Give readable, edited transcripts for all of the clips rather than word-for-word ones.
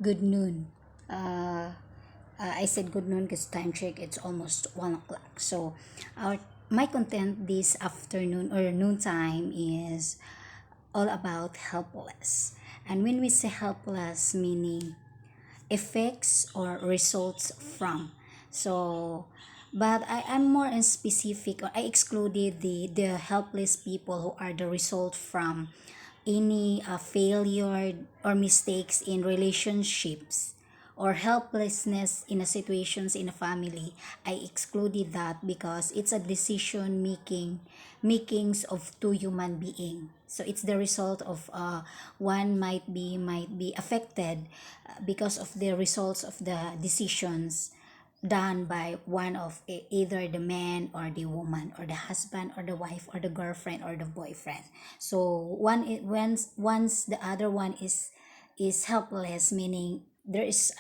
Good noon. Uh, I said good noon because time check it's almost 1 o'clock. So, our my content this afternoon or noontime is all about helpless. And when we say helpless, meaning effects or results from. So, but I am more in specific, or I excluded the helpless people who are the result from any failure or mistakes in relationships or helplessness in a situations in a family. I excluded that because it's a decision makings of two human being. So it's the result of one might be affected because of the results of the decisions done by one of either the man or the woman or the husband or the wife or the girlfriend or the boyfriend. So once the other one is helpless, meaning there's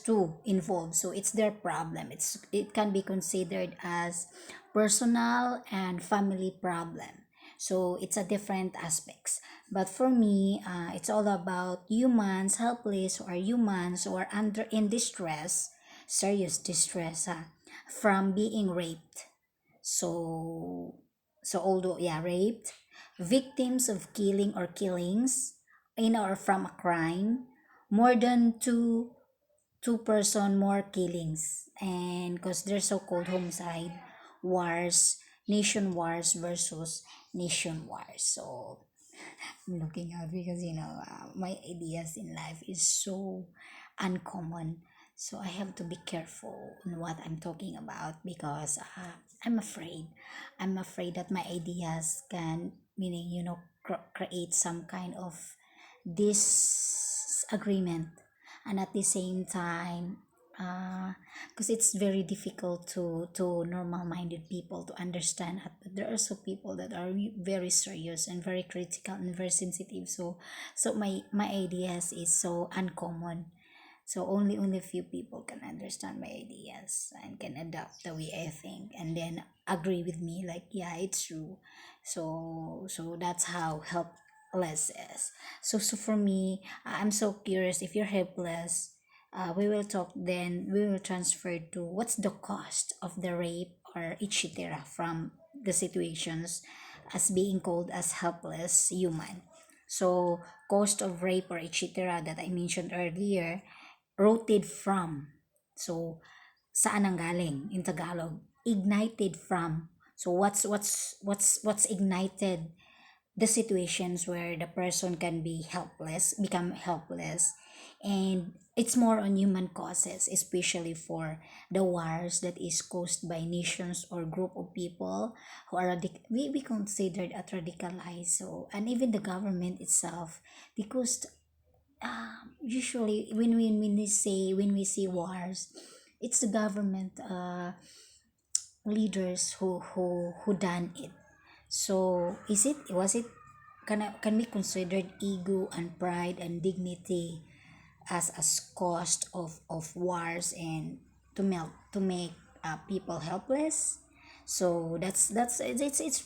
two involved, so it's their problem. It can be considered as personal and family problem. So it's a different aspects, but for me, it's all about humans helpless or humans who are under in distress, serious distress, from being raped. So so although, yeah, raped, victims of killing or killings in or from a crime, more than two person more killings, and because they're so-called homicide wars, nation wars versus nation wars. So I'm looking out because my ideas in life is so uncommon, so I have to be careful on what I'm talking about because I'm afraid that my ideas can, meaning, create some kind of disagreement, and at the same time, because it's very difficult to normal minded people to understand that, but there are also people that are very serious and very critical and very sensitive. So my ideas is so uncommon, so only few people can understand my ideas and can adapt the way I think and then agree with me, like, yeah, it's true. So that's how helpless is. So for me, I'm so curious, if you're helpless, we will talk, then we will transfer to what's the cost of the rape or etc. from the situations as being called as helpless human. So cost of rape or etc. that I mentioned earlier, rooted from. So saan ang galing in Tagalog? Ignited from. So what's ignited the situations where the person can be helpless, become helpless, and it's more on human causes, especially for the wars that is caused by nations or group of people who are we considered at radicalized. So, and even the government itself, because usually when we see wars, it's the government leaders who done it. So can we consider ego and pride and dignity as cost of wars and to make people helpless? So it's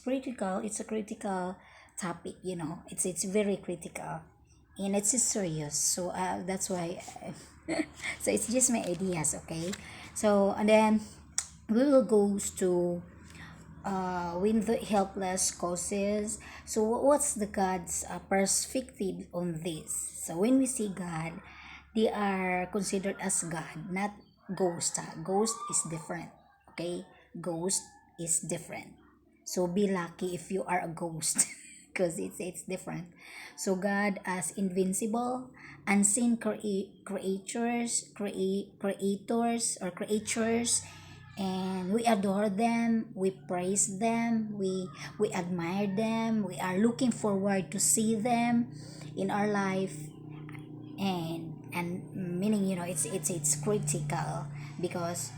critical. It's a critical topic. It's very critical, and it's serious. So that's why. So it's just my ideas, okay? So, and then we will go to when the helpless causes. So what's the God's perspective on this? So when we see God, they are considered as God, not ghost. Ghost is different. Okay, ghost is different. So be lucky if you are a ghost, because it's different. So God as invincible, unseen creators or creatures, and we adore them, we praise them, we admire them, we are looking forward to see them in our life. And meaning, it's critical, because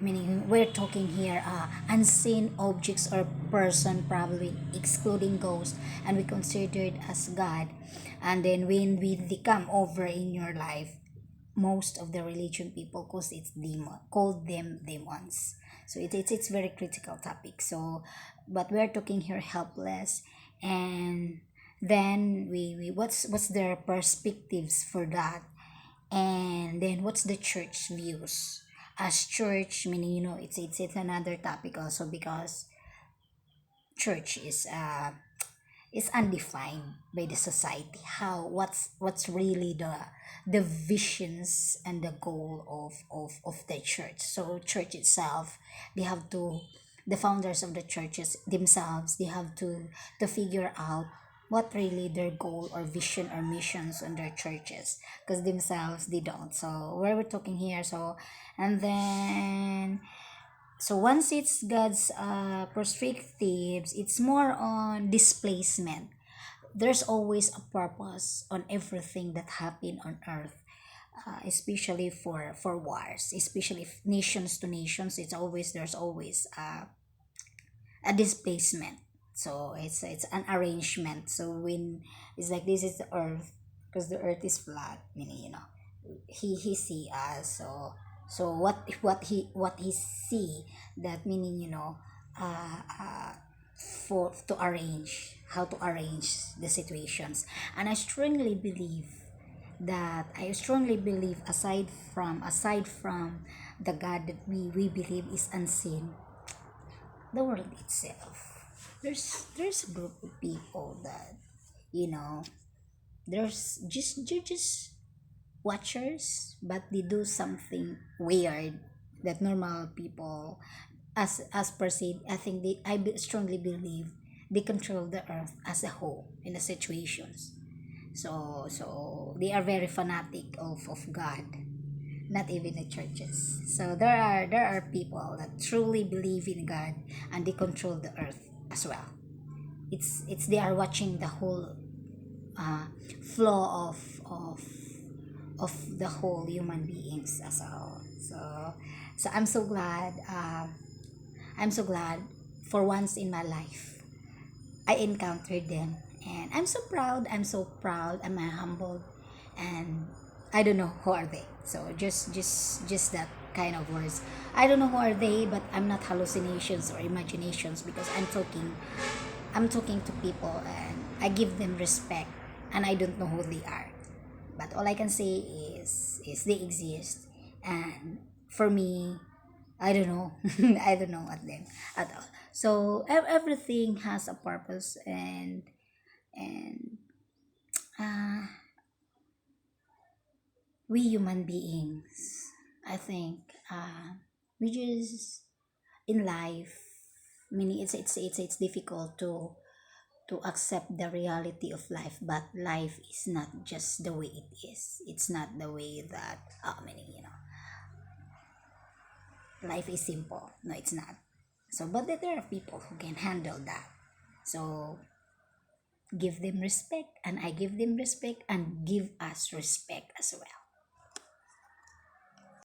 meaning we're talking here unseen objects or person, probably excluding ghosts, and we considered as God. And then when we come over in your life, most of the religion people calls it demon, called them demons. So it's very critical topic. So but we're talking here helpless, and Then we what's their perspectives for that, and then what's the church views as church, meaning, it's another topic also, because church is undefined by the society. How what's really the visions and the goal of the church. So church itself, they have to the founders of the churches themselves, they have to figure out what really their goal or vision or missions on their churches, because themselves they don't. So where we're talking here, so and then so once it's God's perspectives, it's more on displacement. There's always a purpose on everything that happen on earth, especially for wars, especially if nations to nations. There's always a displacement. So it's an arrangement. So when it's like this is the earth, because the earth is flat, meaning, he see us. So what he see, that meaning, for to arrange how to arrange the situations. And I strongly believe, aside from the God that we believe is unseen, the world itself, there's a group of people that, you know there's just watchers, but they do something weird that normal people, as per se, I think strongly believe they control the earth as a whole in the situations. So they are very fanatic of God, not even the churches. So there are people that truly believe in God, and they control the earth as well. It's they are watching the whole uh, flow of the whole human beings as a whole. So I'm so glad for once in my life I encountered them, and I'm so proud, I'm humbled, and I don't know who are they. So just that kind of words. I don't know who are they, but I'm not hallucinations or imaginations, because I'm talking to people, and I give them respect, and I don't know who they are. But all I can say is they exist, and for me, I don't know. I don't know at them at all. So everything has a purpose, and uh, we human beings, I think, we just in life, meaning it's difficult to accept the reality of life, but life is not just the way it is. It's not the way that, meaning, life is simple. No, it's not. So but there are people who can handle that. So give them respect, and I give them respect, and give us respect as well.